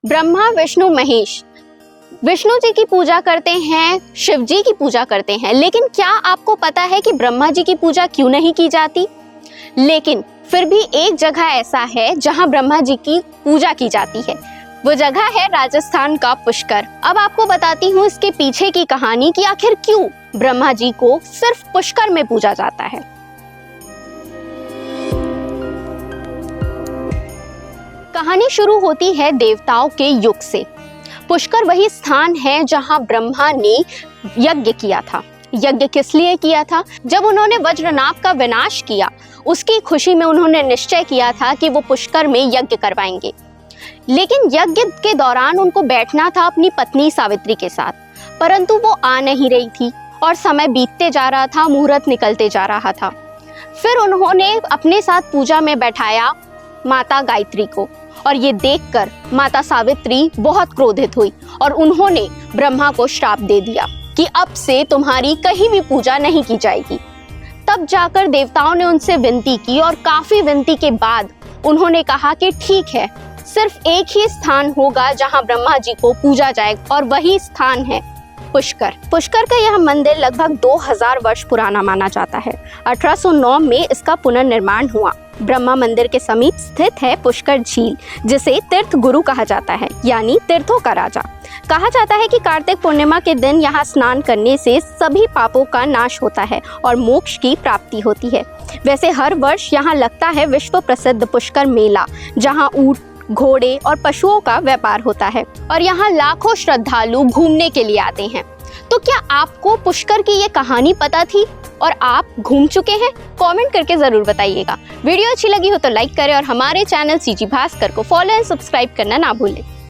ब्रह्मा विष्णु महेश विष्णु जी की पूजा करते हैं, शिव जी की पूजा करते हैं, लेकिन क्या आपको पता है कि ब्रह्मा जी की पूजा क्यों नहीं की जाती? लेकिन फिर भी एक जगह ऐसा है जहां ब्रह्मा जी की पूजा की जाती है। वो जगह है राजस्थान का पुष्कर। अब आपको बताती हूँ इसके पीछे की कहानी कि आखिर क्यों ब्रह्मा जी को सिर्फ पुष्कर में पूजा जाता है। कहानी शुरू होती है देवताओं के युग से। पुष्कर वही स्थान है जहां ब्रह्मा ने यज्ञ किया था। यज्ञ किस लिए किया था? जब उन्होंने वज्रनाभ का विनाश किया, उसकी खुशी में उन्होंने निश्चय किया था कि वो पुष्कर में यज्ञ करवाएंगे। लेकिन यज्ञ के दौरान उनको बैठना था अपनी पत्नी सावित्री के साथ, परंतु वो आ नहीं रही थी और समय बीतते जा रहा था, मुहूर्त निकलते जा रहा था। फिर उन्होंने अपने साथ पूजा में बैठाया माता गायत्री को, और ये देखकर माता सावित्री बहुत क्रोधित हुई और उन्होंने ब्रह्मा को श्राप दे दिया कि अब से तुम्हारी कहीं भी पूजा नहीं की जाएगी। तब जाकर देवताओं ने उनसे विनती की और काफी विनती के बाद उन्होंने कहा कि ठीक है, सिर्फ एक ही स्थान होगा जहां ब्रह्मा जी को पूजा जाएगा, और वही स्थान है पुष्कर। पुष्कर का यह मंदिर लगभग 2000 वर्ष पुराना माना जाता है। 1809 में इसका पुनर्निर्माण हुआ। ब्रह्मा मंदिर के समीप स्थित है पुष्कर झील, जिसे तीर्थ गुरु कहा जाता है, यानी तीर्थों का राजा। कहा जाता है कि कार्तिक पूर्णिमा के दिन यहाँ स्नान करने से सभी पापों का नाश होता है और मोक्ष की प्राप्ति होती है। वैसे हर वर्ष यहाँ लगता है विश्व प्रसिद्ध पुष्कर मेला, जहाँ ऊंट, घोड़े और पशुओं का व्यापार होता है और यहाँ लाखों श्रद्धालु घूमने के लिए आते हैं। तो क्या आपको पुष्कर की ये कहानी पता थी और आप घूम चुके हैं? कमेंट करके जरूर बताइएगा। वीडियो अच्छी लगी हो तो लाइक करें और हमारे चैनल सीजी भास्कर को फॉलो एंड सब्सक्राइब करना ना भूलें।